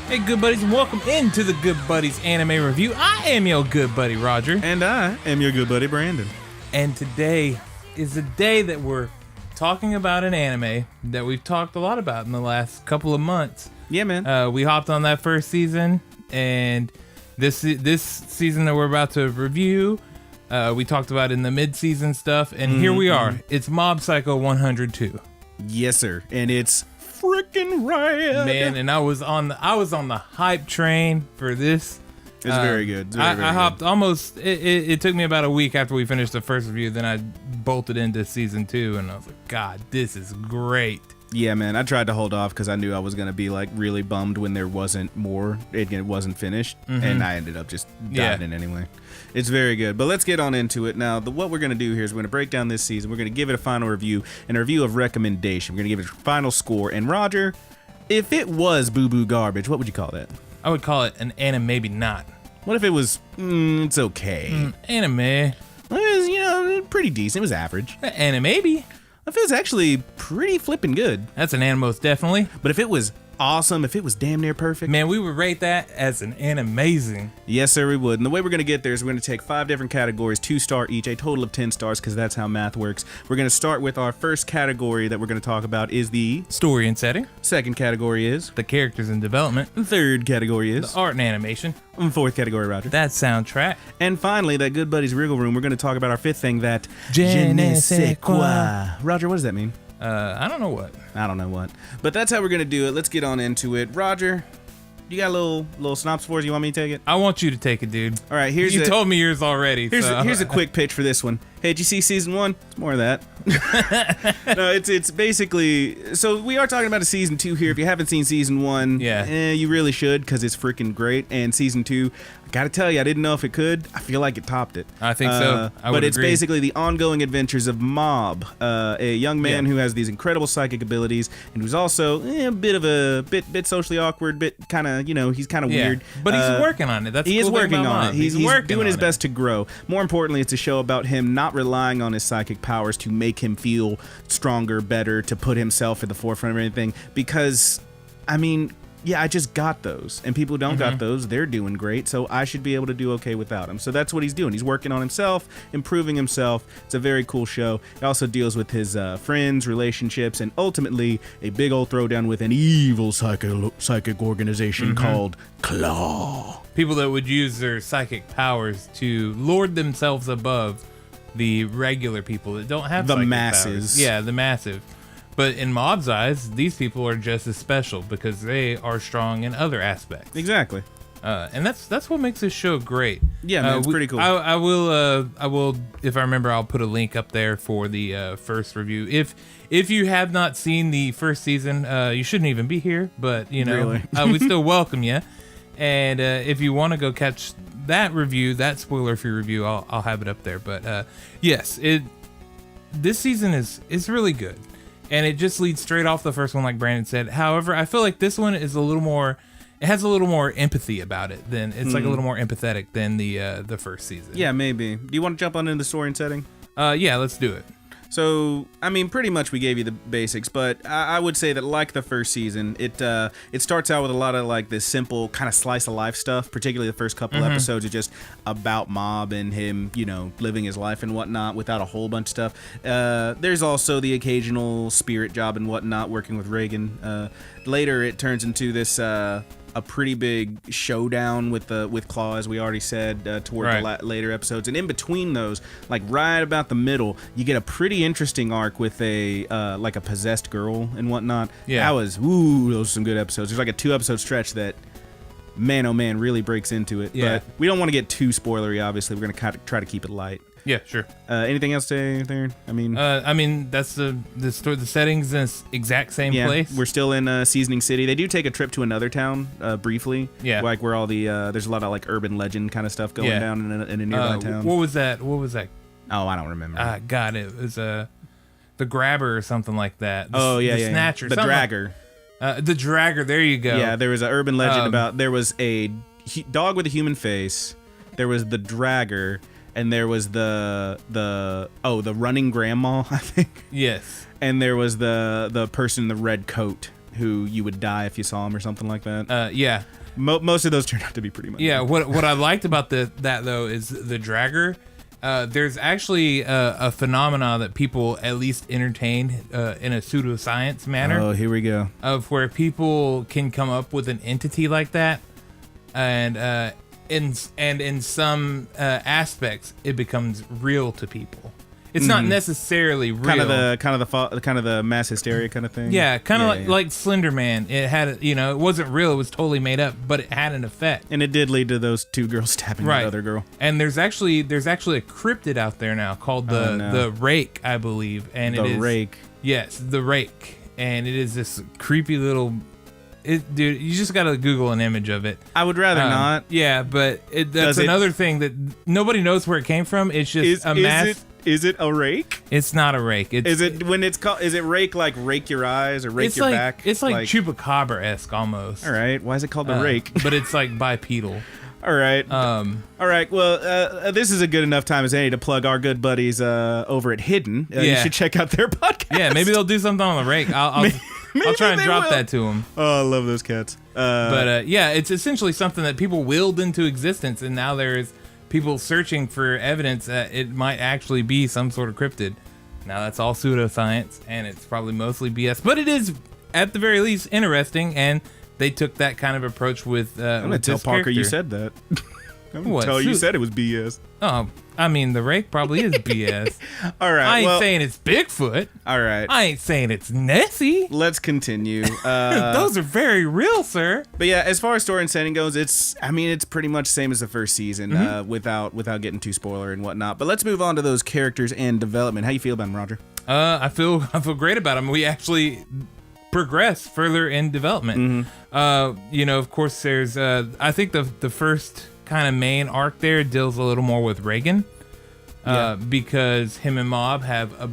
Hey, good buddies, and welcome into the Good Buddies Anime Review. I am your good buddy, Roger. And I am your good buddy, Brandon. And today is the day that we're talking about an anime that we've talked a lot about in the last couple of months. Yeah, man. We hopped on that first season, and this season that we're about to review, we talked about in the mid-season stuff, and here we are. It's Mob Psycho 102. Yes, sir. And it's freaking rad. Man, and I was on the hype train for this. It's very good. It's very I hopped good. almost. It took me about a week after we finished the first review. Then I bolted into season 2, and I was like, God, this is great. Yeah, man. I tried to hold off because I knew I was going to be like really bummed when there wasn't more. It wasn't finished. And I ended up just diving in anyway. It's very good. But let's get on into it. Now, what we're going to do here is we're going to break down this season. We're going to give it a final review and a review of recommendation. We're going to give it a final score. And Roger, if it was boo-boo garbage, what would you call that? I would call it an anime, maybe not. What if it was, it's okay? Anime. It was, pretty decent. It was average. Anime, maybe. If it was actually pretty flipping good. That's an anime, most definitely. But if it was awesome, if it was damn near perfect. Man, we would rate that as an animazing. Yes, sir, we would. And the way we're going to get there is we're going to take 5 different categories, 2-star each, a total of 10 stars, because that's how math works. We're going to start with our first category that we're going to talk about is the Story and setting. second category is The characters and development. the third category is The art and animation. fourth category, Roger. That soundtrack. And finally, that Good Buddies Wriggle Room, we're going to talk about our fifth thing, that Je ne sais quoi. Roger, what does that mean? I don't know what. I don't know what. But that's how we're going to do it. Let's get on into it. Roger, you got a little synopsis for us? You want me to take it? I want you to take it, dude. All right, You told me yours already. Here's a quick pitch for this one. Hey, did you see season 1? It's more of that. No, it's basically, so we are talking about a season 2 here. If you haven't seen season 1, you really should, because it's freaking great. And season 2, I gotta tell you, I didn't know if it could. I feel like it topped it. I think so. But it's basically the ongoing adventures of Mob, a young man who has these incredible psychic abilities and who's also a bit socially awkward, bit kind of, he's kind of weird. But he's working on it. That's he the is cool thing working about on Mob. it. He's doing his on best to grow. More importantly, it's a show about him not relying on his psychic powers to make him feel stronger, better, to put himself at the forefront of anything. Because, I just got those. And people who don't got those, they're doing great. So I should be able to do okay without him. So that's what he's doing. He's working on himself, improving himself. It's a very cool show. It also deals with his friends, relationships, and ultimately a big old throwdown with an evil psychic organization called Claw. People that would use their psychic powers to lord themselves above the regular people that don't have The psychic masses. powers. Yeah, the massive. But in Mob's eyes, these people are just as special because they are strong in other aspects. Exactly. And that's what makes this show great. Yeah, man, it's pretty cool. I will, if I remember, I'll put a link up there for the first review. If you have not seen the first season, you shouldn't even be here, but Really? We still welcome you. And if you want to go catch that review, that spoiler-free review, I'll have it up there. But yes, this season is really good. And it just leads straight off the first one, like Brandon said. However, I feel like this one is a little more. It has a little more empathy about it than it's like a little more empathetic than the first season. Yeah, maybe. Do you want to jump on into the story and setting? Yeah, let's do it. So, pretty much we gave you the basics, but I would say that like the first season, it starts out with a lot of like this simple kind of slice of life stuff, particularly the first couple episodes are just about Mob and him, living his life and whatnot without a whole bunch of stuff. There's also the occasional spirit job and whatnot, working with Reagan. Later it turns into this a pretty big showdown with Claw, as we already said, toward the later episodes. And in between those, like right about the middle, you get a pretty interesting arc with a possessed girl and whatnot. Yeah. Those were some good episodes. There's like a 2-episode stretch that, man, oh man, really breaks into it. Yeah. But we don't want to get too spoilery, obviously. We're going to try to keep it light. Yeah, sure. Anything else to say there? That's the story. The setting's in the exact same place. We're still in Seasoning City. They do take a trip to another town briefly. Yeah, like where all the there's a lot of like urban legend kind of stuff going down in a nearby town. What was that? Oh, I don't remember. God, it was the Grabber or something like that. The Snatcher, the Dragger. The Dragger. There you go. Yeah, there was an urban legend about there was a dog with a human face. There was the Dragger. And there was the running grandma, I think. Yes. And there was the person in the red coat who you would die if you saw him or something like that. Yeah. Most of those turned out to be pretty much. Yeah. What I liked about that though is the dragger. There's actually a phenomena that people at least entertain in a pseudoscience manner. Oh, here we go. Of where people can come up with an entity like that, and in some aspects it becomes real to people. It's not necessarily real. Kind of the mass hysteria kind of thing. Yeah, kind of like Slender Man. It had, it wasn't real. It was totally made up, but it had an effect. And it did lead to those two girls stabbing the other girl. And there's actually a cryptid out there now called the Rake, I believe. And the Rake. Yes, the Rake, and it is this creepy little. Dude, you just gotta Google an image of it. I would rather not. Yeah, but that's another thing that nobody knows where it came from. It's just a mass. Is it a rake? It's not a rake. Is it when it's called? Is it rake like rake your eyes or rake your back? It's like Chupacabra-esque almost. All right. Why is it called the rake? But it's like bipedal. All right. All right. Well, this is a good enough time as any to plug our good buddies over at Hidden. You should check out their podcast. Yeah, maybe they'll do something on the rake. I'll try and drop that to them. Oh, I love those cats. But yeah, it's essentially something that people willed into existence, and now there's people searching for evidence that it might actually be some sort of cryptid. Now that's all pseudoscience, and it's probably mostly BS, but it is at the very least interesting, and they took that kind of approach with. I'm gonna tell Parker you said that. I'm gonna tell you said it was BS. Oh, I mean the rake probably is BS. All right, I ain't saying it's Bigfoot. All right, I ain't saying it's Nessie. Let's continue. Those are very real, sir. But yeah, as far as story and setting goes, it's pretty much the same as the first season, without getting too spoiler and whatnot. But let's move on to those characters and development. How you feel about them, Roger? I feel great about them. We actually progress further in development. Of course, there's I think the first kind of main arc there deals a little more with Reagan, because him and Mob have a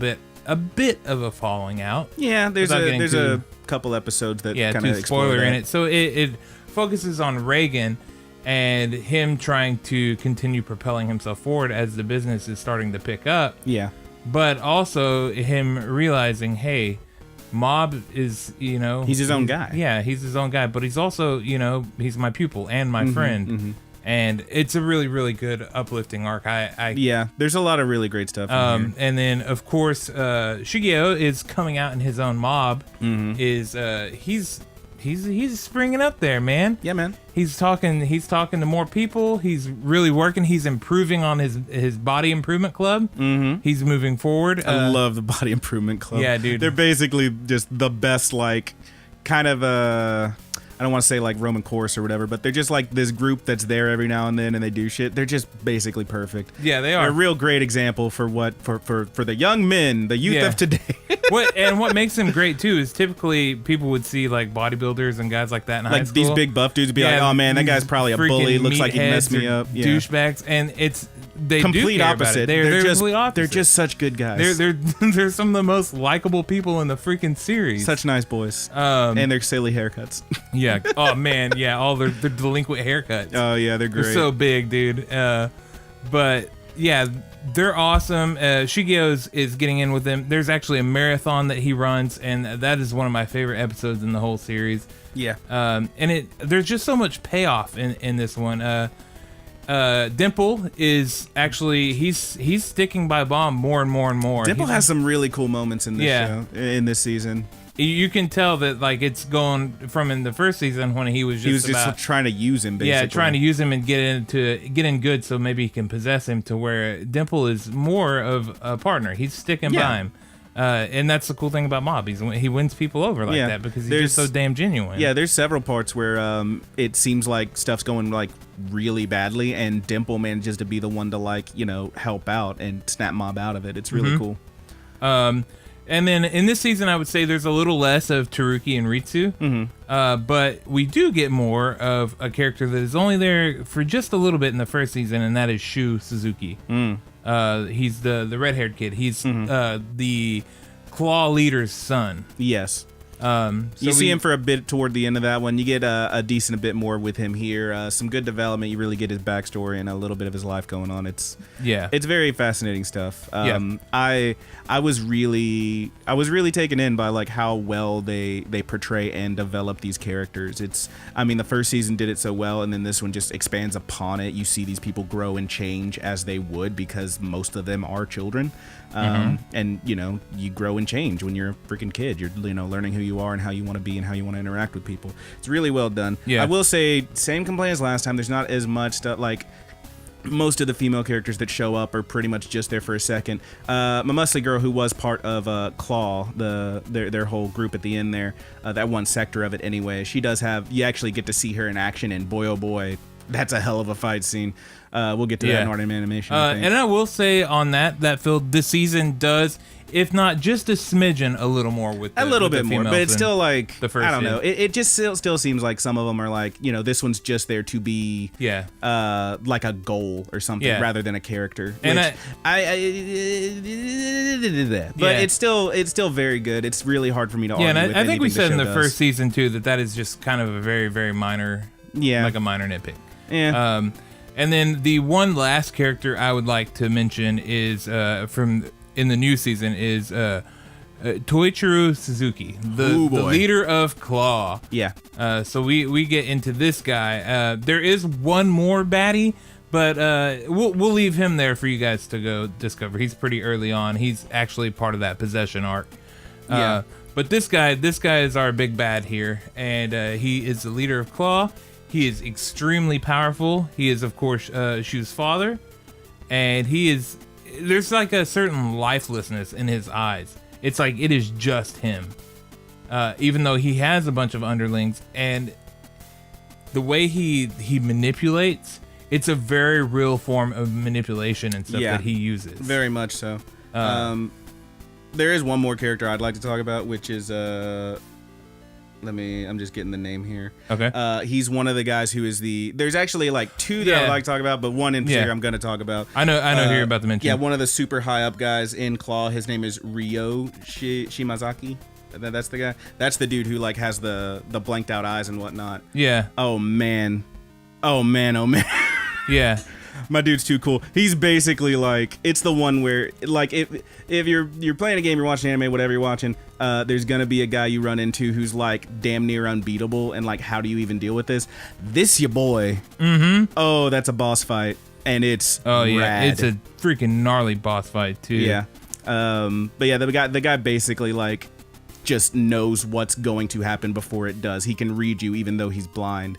bit of a falling out. Yeah, there's a couple episodes that kind of spoiler in it. So it focuses on Reagan and him trying to continue propelling himself forward as the business is starting to pick up. Yeah, but also him realizing, hey, Mob is, he's his own guy. Yeah, he's his own guy, but he's also, he's my pupil and my friend. And it's a really, really good uplifting arc. Yeah, there's a lot of really great stuff in here. And then of course, Shigeo is coming out in his own Mob. He's springing up there, man. Yeah, man. He's talking to more people. He's really working. He's improving on his body improvement club. He's moving forward. I love the body improvement club. Yeah, dude. They're basically just the best, like, kind of I don't want to say like Roman chorus or whatever, but they're just like this group that's there every now and then and they do shit. They're just basically perfect. Yeah, they are. They're a real great example for the young men, the youth of today. What makes them great too is typically people would see like bodybuilders and guys like that in high school. Like these big buff dudes would be like, oh man, that guy's probably a bully. Looks like he'd mess me up. Yeah. Douchebags, and they complete do care opposite. About it. They're just complete opposite. They're just such good guys. They're some of the most likable people in the freaking series. Such nice boys. And their silly haircuts. Yeah. Oh man. Yeah. All their delinquent haircuts. Oh yeah, they're great. They're so big, dude. But yeah, they're awesome. Shigeo is getting in with them. There's actually a marathon that he runs, and that is one of my favorite episodes in the whole series. Yeah. And there's just so much payoff in this one. Dimple is actually he's sticking by Bomb more and more and more. Dimple has some really cool moments in this show, in this season. You can tell that like it's going from in the first season when he was just trying to use him, basically. Yeah, trying to use him and get in good so maybe he can possess him, to where Dimple is more of a partner. He's sticking by him. And that's the cool thing about Mob. He wins people over like that because he's just so damn genuine. Yeah, there's several parts where it seems like stuff's going like really badly, and Dimple manages to be the one to like help out and snap Mob out of it. It's really cool. And then in this season, I would say there's a little less of Taruki and Ritsu, but we do get more of a character that is only there for just a little bit in the first season, and that is Shu Suzuki. He's the red-haired kid. He's the Claw leader's son. Yes. You see him for a bit toward the end of that one. You get a decent bit more with him here. Some good development. You really get his backstory and a little bit of his life going on. It's very fascinating stuff. I was really taken in by like how well they portray and develop these characters. The first season did it so well, and then this one just expands upon it. You see these people grow and change as they would, because most of them are children. And you grow and change when you're a freaking kid. You're learning who you are and how you want to be and how you want to interact with people. It's really well done. I will say, same complaint as last time. There's not as much stuff. Like, most of the female characters that show up are pretty much just there for a second. My muscly girl, who was part of Claw, their whole group at the end there, that one sector of it anyway, she does have, you actually get to see her in action, and boy oh boy, that's a hell of a fight scene. We'll get to that in art and animation. And I will say on that field, this season does, if not just a smidgen, a little more with a little bit more, but it's still like the first. I don't know. It just still seems like some of them are like, this one's just there to be like a goal or something rather than a character. And it's still very good. It's really hard for me to argue. And with I think we said in the does. first season too that is just kind of a very, very minor, like a minor nitpick. Yeah. And then the one last character I would like to mention is from in the new season is Shu Suzuki, the leader of Claw. Yeah. So we get into this guy. There is one more baddie, but we'll leave him there for you guys to go discover. He's pretty early on. He's actually part of that possession arc. But this guy is our big bad here, and he is the leader of Claw. He is extremely powerful. He is, of course, Shu's father, and there's like a certain lifelessness in his eyes. It's like it is just him, even though he has a bunch of underlings, and the way he manipulates, it's a very real form of manipulation and stuff that he uses. Very much so. There is one more character I'd like to talk about, which is I'm just getting the name here. Okay. He's one of the guys who is there's actually like two that I'd like to talk about, but one in particular I'm going to talk about. I know who you're about to mention. Yeah, one of the super high up guys in Claw. His name is Ryo Shimazaki. That's the guy. That's the dude who like has the blanked out eyes and whatnot. Yeah. Oh man. Yeah. My dude's too cool. He's basically like, it's the one where like if you're playing a game, you're watching anime, whatever you're watching, there's gonna be a guy you run into who's like damn near unbeatable, and like, how do you even deal with this? This your boy. Oh, that's a boss fight, and it's rad. It's a freaking gnarly boss fight too. Yeah. But yeah, the guy basically like just knows what's going to happen before it does. He can read you even though he's blind.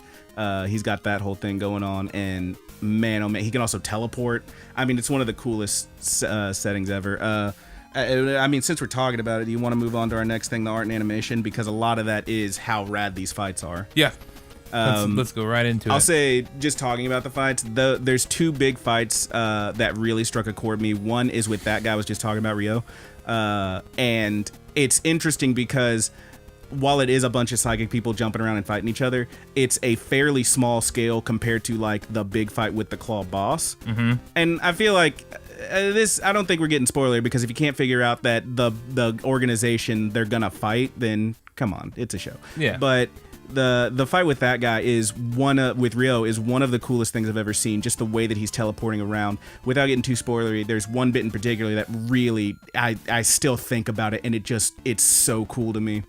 He's got that whole thing going on, and man, oh man, he can also teleport. I mean, it's one of the coolest settings ever. Since we're talking about it, do you want to move on to our next thing, the art and animation? Because a lot of that is how rad these fights are. Yeah. Let's go right into it. I'll say, just talking about the fights, there's two big fights that really struck a chord with me. One is with that guy I was just talking about, Ryo. And it's interesting because while it is a bunch of psychic people jumping around and fighting each other, it's a fairly small scale compared to like the big fight with the Claw boss. And I feel like I don't think we're getting spoiler, because if you can't figure out that the organization they're gonna fight, then come on, it's a show. Yeah. But the fight with that guy with Ryo is one of the coolest things I've ever seen. Just the way that he's teleporting around. Without getting too spoilery, there's one bit in particular that really I still think about it, and it's so cool to me,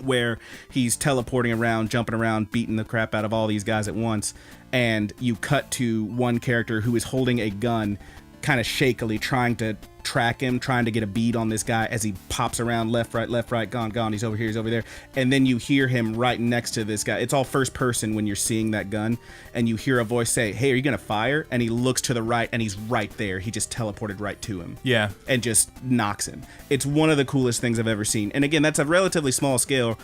where he's teleporting around, jumping around, beating the crap out of all these guys at once, and you cut to one character who is holding a gun, kind of shakily trying to track him, trying to get a bead on this guy as he pops around left, right, gone, he's over here, he's over there, and then you hear him right next to this guy. It's all first person when you're seeing that gun, and you hear a voice say, "Hey, are you gonna fire?" And he looks to the right, and he's right there. He just teleported right to him. Yeah. And just knocks him. It's one of the coolest things I've ever seen. And again, that's a relatively small scale,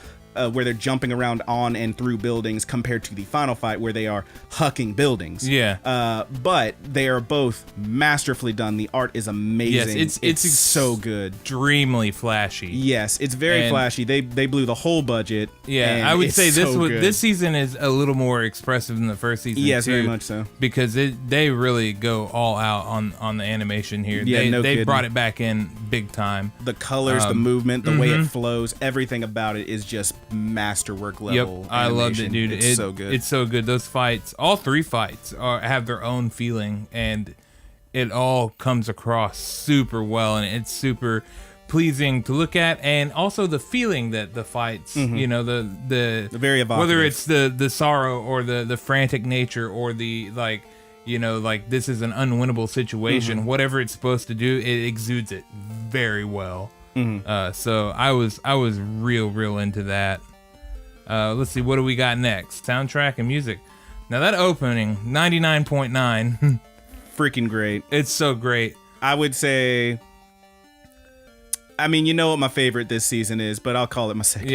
where they're jumping around on and through buildings compared to the final fight where they are hucking buildings. Yeah. But they are both masterfully done. The art is amazing. Yes, it's so good. Extremely flashy. Yes, it's very flashy. They blew the whole budget. Yeah, I would say this season is a little more expressive than the first season. Yes, too, very much so. Because they really go all out on the animation here. Yeah, they brought it back in big time. The colors, the movement, the way it flows, everything about it is just masterwork level. Yep, I loved it, dude. It's so good. It's so good. Those fights, all three fights, have their own feeling, and it all comes across super well, and it's super pleasing to look at, and also the feeling that the fights, you know, the very evocative. Whether it's the sorrow or the frantic nature or the like, you know, like this is an unwinnable situation. Whatever it's supposed to do, it exudes it very well. So I was real into that. Let's see, what do we got next? Soundtrack and music. Now that opening, 99.9. Freaking great. It's so great. I would say, I mean, you know what my favorite this season is, but I'll call it my second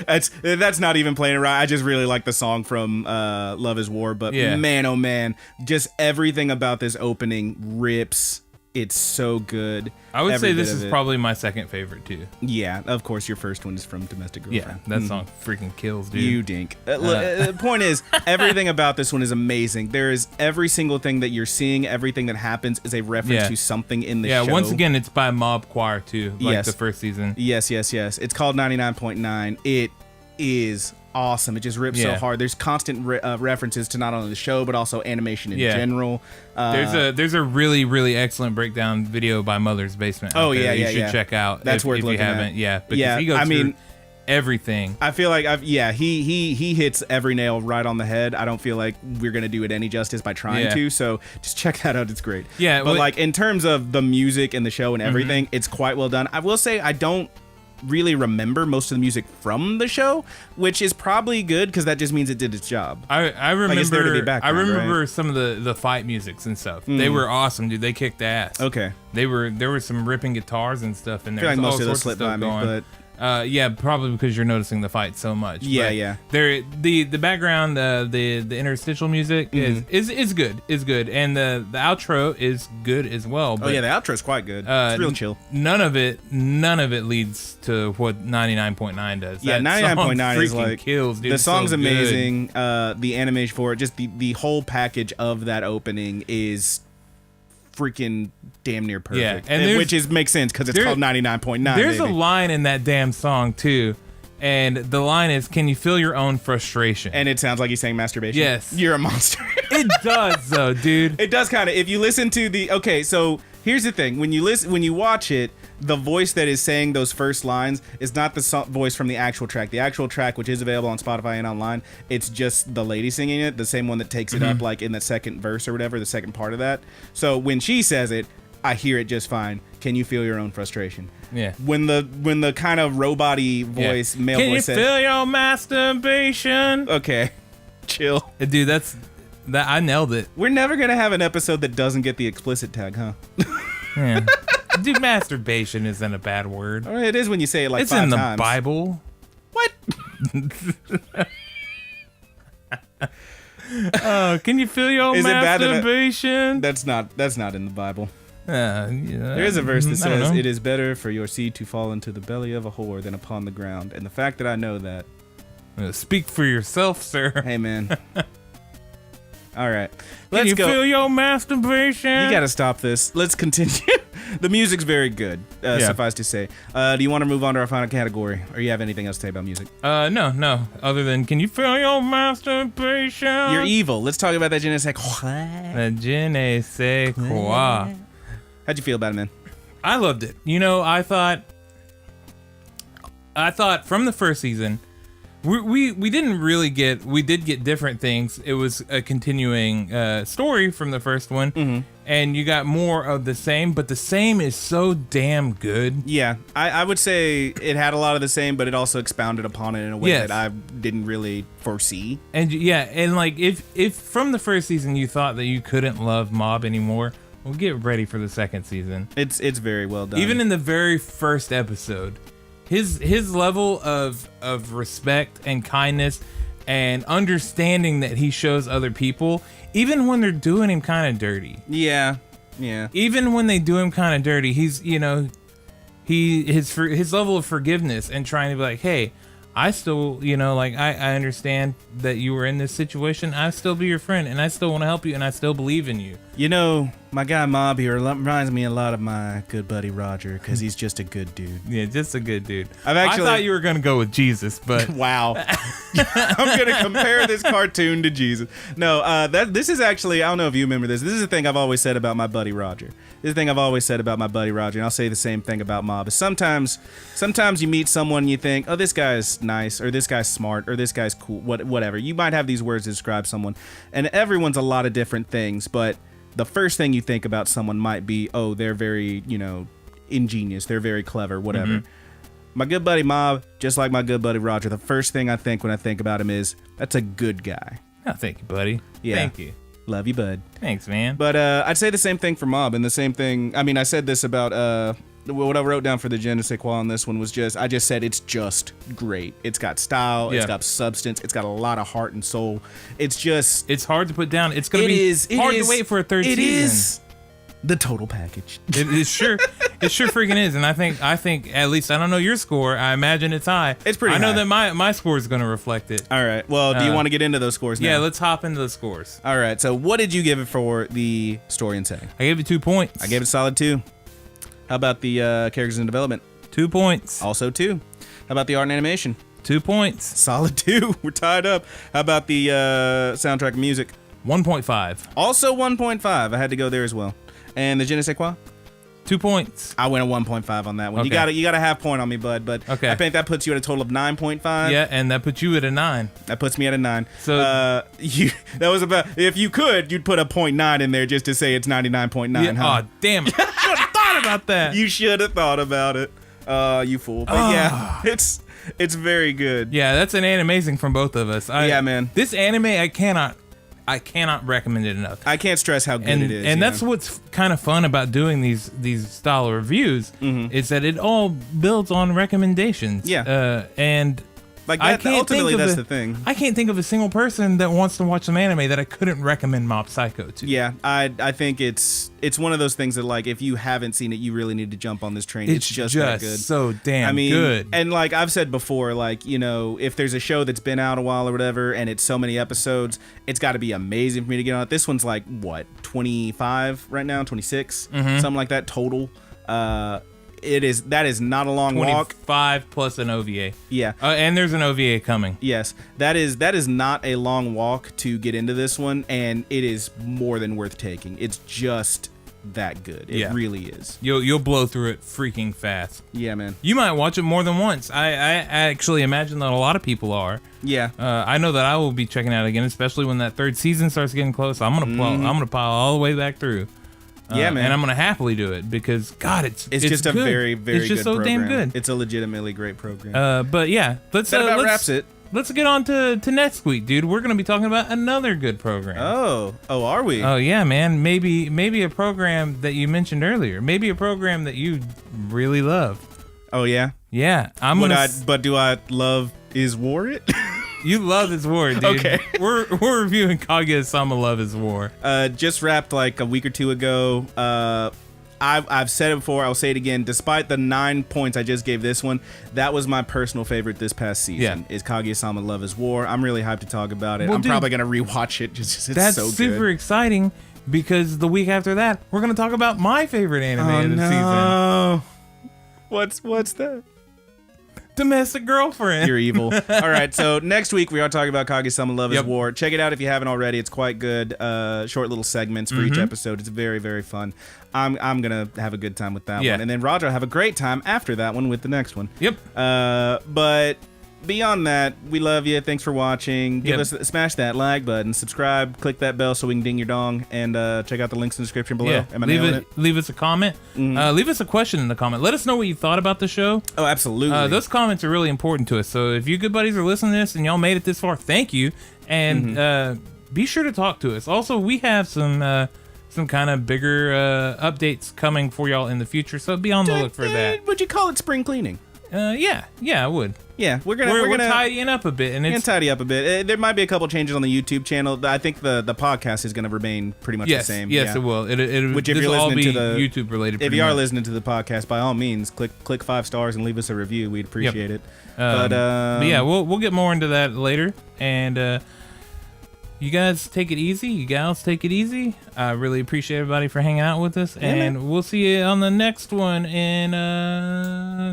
favorite. That's not even playing around. I just really like the song from Love is War, but man, oh man, just everything about this opening rips. It's so good. I would say this is probably my second favorite too. Yeah, of course, your first one is from Domestic Girlfriend. Yeah, that song freaking kills, dude. You dink. The point is, everything about this one is amazing. There is every single thing that you're seeing, everything that happens is a reference to something in the show. Yeah, once again, it's by Mob Choir too, like the first season. Yes. It's called 99.9. It is awesome. It just rips so hard. There's constant references to not only the show but also animation in general. There's a really excellent breakdown video by Mother's Basement. You should check out. That's worth looking if you haven't. At. Yeah, because he goes through everything. I feel like he hits every nail right on the head. I don't feel like we're gonna do it any justice by trying to. So just check that out. It's great. Yeah, but like in terms of the music and the show and everything, it's quite well done. I will say I don't really remember most of the music from the show, which is probably good because that just means it did its job. I remember I remember some of the fight musics and stuff. They were awesome, dude. They kicked ass. Okay. There were some ripping guitars and stuff in there. I feel like most of those slipped by me, but probably because you're noticing the fight so much. Yeah. There, the background, the interstitial music is good, and the outro is good as well. But, the outro is quite good. It's real chill. None of it leads to what 99.9 does. Yeah, 99.9 is like kills, dude. The song's so amazing. The animation for it, just the whole package of that opening is freaking damn near perfect. Yeah, and which makes sense because it's called 99.9. There's a line in that damn song too, and the line is, "Can you feel your own frustration?" And it sounds like he's saying masturbation. Yes, you're a monster. It does though, dude. It does kind of. If you listen to so here's the thing: when you watch it, the voice that is saying those first lines is not the voice from the actual track. The actual track, which is available on Spotify and online, it's just the lady singing it, the same one that takes it up like in the second verse or whatever, the second part of that. So when she says it, I hear it just fine. Can you feel your own frustration? Yeah. When the kind of robot-y voice, male Can voice says, "Can you feel your masturbation?" Okay, chill. Dude, that I nailed it. We're never gonna have an episode that doesn't get the explicit tag, huh? Yeah. Dude, masturbation isn't a bad word. It is when you say it like 5 times. It's in the Bible. What? Can you feel your masturbation? That's not in the Bible. Yeah, there is a verse that says, "It is better for your seed to fall into the belly of a whore than upon the ground." And the fact that I know that. Speak for yourself, sir. Hey, man. All right. Let's go. Can you feel your masturbation? You got to stop this. Let's continue. The music's very good, suffice to say. Do you want to move on to our final category, or you have anything else to say about music? No. Other than, can you feel your masturbation? You're evil. Let's talk about that je ne sais quoi. The je ne sais quoi. How'd you feel about it, man? I loved it. You know, I thought from the first season, we didn't really we did get different things. It was a continuing story from the first one, and you got more of the same, but the same is so damn good. Yeah, I would say it had a lot of the same, but it also expounded upon it in a way that I didn't really foresee. And and like if from the first season you thought that you couldn't love Mob anymore, well, get ready for the second season. It's very well done. Even in the very first episode, his level of respect and kindness and understanding that he shows other people, even when they're doing him kind of dirty. Yeah. Even when they do him kind of dirty, he's, you know, his level of forgiveness and trying to be like, hey, I still, you know, like, I understand that you were in this situation. I still be your friend, and I still want to help you, and I still believe in you. You know, my guy Mob here reminds me a lot of my good buddy Roger, because he's just a good dude. Yeah, just a good dude. I thought you were going to go with Jesus, but... Wow. I'm going to compare this cartoon to Jesus. No, this is actually, I don't know if you remember this. This is the thing I've always said about my buddy Roger. This is the thing I've always said about my buddy Roger, and I'll say the same thing about Mob. Is sometimes you meet someone and you think, oh, this guy's nice, or this guy's smart, or this guy's cool, whatever. You might have these words to describe someone, and everyone's a lot of different things, but the first thing you think about someone might be, oh, they're very, you know, ingenious, they're very clever, whatever. Mm-hmm. My good buddy Mob, just like my good buddy Roger, the first thing I think when I think about him is, that's a good guy. Oh, thank you, buddy. Yeah. Thank you. Love you, bud. Thanks, man. But I'd say the same thing for Mob, and the same thing, I mean, I said this about, what I wrote down for the je ne sais quoi on this one was I just said it's just great. It's got style, it's got substance, it's got a lot of heart and soul. It's hard to put down. It's going to be hard to wait for a third season. It is the total package. It sure freaking is. And I think at least, I don't know your score. I imagine it's high. It's pretty high. I know that my score is going to reflect it. All right. Well, do you want to get into those scores now? Yeah, let's hop into the scores. All right. So what did you give it for the story and setting? I gave it 2 points. I gave it a solid 2. How about the characters in development? 2 points. Also 2. How about the art and animation? 2 points. Solid 2. We're tied up. How about the soundtrack and music? 1.5. Also 1.5. I had to go there as well. And the je ne sais quoi? 2 points. I went a 1.5 on that one. Okay. You got a half point on me, bud. But okay. I think that puts you at a total of 9.5. Yeah, and that puts you at a 9. That puts me at a 9. So that was about, if you could, you'd put a 0.9 in there just to say it's 99.9. Yeah, huh? Oh, damn it. I should have thought about that. You should have thought about it. You fool. But yeah, it's very good. Yeah, that's an amazing from both of us. Yeah, man. This anime, I cannot recommend it enough. I can't stress how good it is. And that's what's kind of fun about doing these style of reviews, is that it all builds on recommendations. Yeah. And like that, ultimately that's the thing. I can't think of a single person that wants to watch some anime that I couldn't recommend Mob Psycho to. Yeah, I think it's one of those things that, like, if you haven't seen it, you really need to jump on this train. It's just that good. So damn good. And like I've said before, like, you know, if there's a show that's been out a while or whatever, and it's so many episodes, it's got to be amazing for me to get on it. This one's like, what, 25 right now, 26, something like that total. That is not a long walk. 25 plus an OVA. Yeah. And there's an OVA coming. Yes. That is not a long walk to get into this one, and it is more than worth taking. It's just that good. It really is. You'll blow through it freaking fast. Yeah, man. You might watch it more than once. I actually imagine that a lot of people are. Yeah. I know that I will be checking out again, especially when that third season starts getting close. I'm gonna pile all the way back through. Yeah, man. And I'm gonna happily do it because God, it's just good. a very, very it's just good so program. damn good. It's a legitimately great program. But yeah, let's that about wraps it. Let's get on to next week, dude. We're gonna be talking about another good program. Oh, are we? Oh yeah, man. Maybe a program that you mentioned earlier. Maybe a program that you really love. Oh yeah. Yeah, But do I love Is War It? You love Is War, dude. Okay. We're reviewing Kaguya-sama Love Is War. Just wrapped like a week or two ago. I've said it before, I'll say it again. Despite the 9 points I just gave this one, that was my personal favorite this past season. Is Kaguya-sama Love Is War. I'm really hyped to talk about it. Well, I'm dude, probably gonna rewatch it. Just it's that's so good. super exciting because the week after that, we're gonna talk about my favorite anime of the season. What's that? Domestic Girlfriend. You're evil. All right, so next week we are talking about Kaguya-sama Love Is War. Check it out if you haven't already. It's quite good. Short little segments for each episode. It's very, very fun. I'm gonna have a good time with that one, and then Roger will have a great time after that one with the next one. Yep. But beyond that, we love you. Thanks for watching. Smash that like button, subscribe, click that bell so we can ding your dong, and check out the links in the description below. Yeah. Am I nailing it? Leave us a comment. Leave us a question in the comment. Let us know what you thought about the show. Oh, absolutely. Those comments are really important to us. So if you good buddies are listening to this and y'all made it this far, thank you. And be sure to talk to us. Also, we have some kind of bigger updates coming for y'all in the future, so be on the look for that. Would you call it spring cleaning? Yeah, I would. Yeah, we're We're gonna tidying up a bit, and We're gonna it's tidy up a bit. There might be a couple changes on the YouTube channel. I think the podcast is gonna remain pretty much the same. Yes, it will. Which if this you're will all listening be to the YouTube related. If you are listening to the podcast, by all means, click 5 stars and leave us a review. We'd appreciate it. But yeah, we'll get more into that later. And you guys take it easy. You gals take it easy. I really appreciate everybody for hanging out with us. Yeah, and man. we'll see you on the next one. And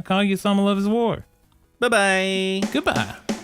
Kaguya-sama Love is War. Bye bye. Goodbye.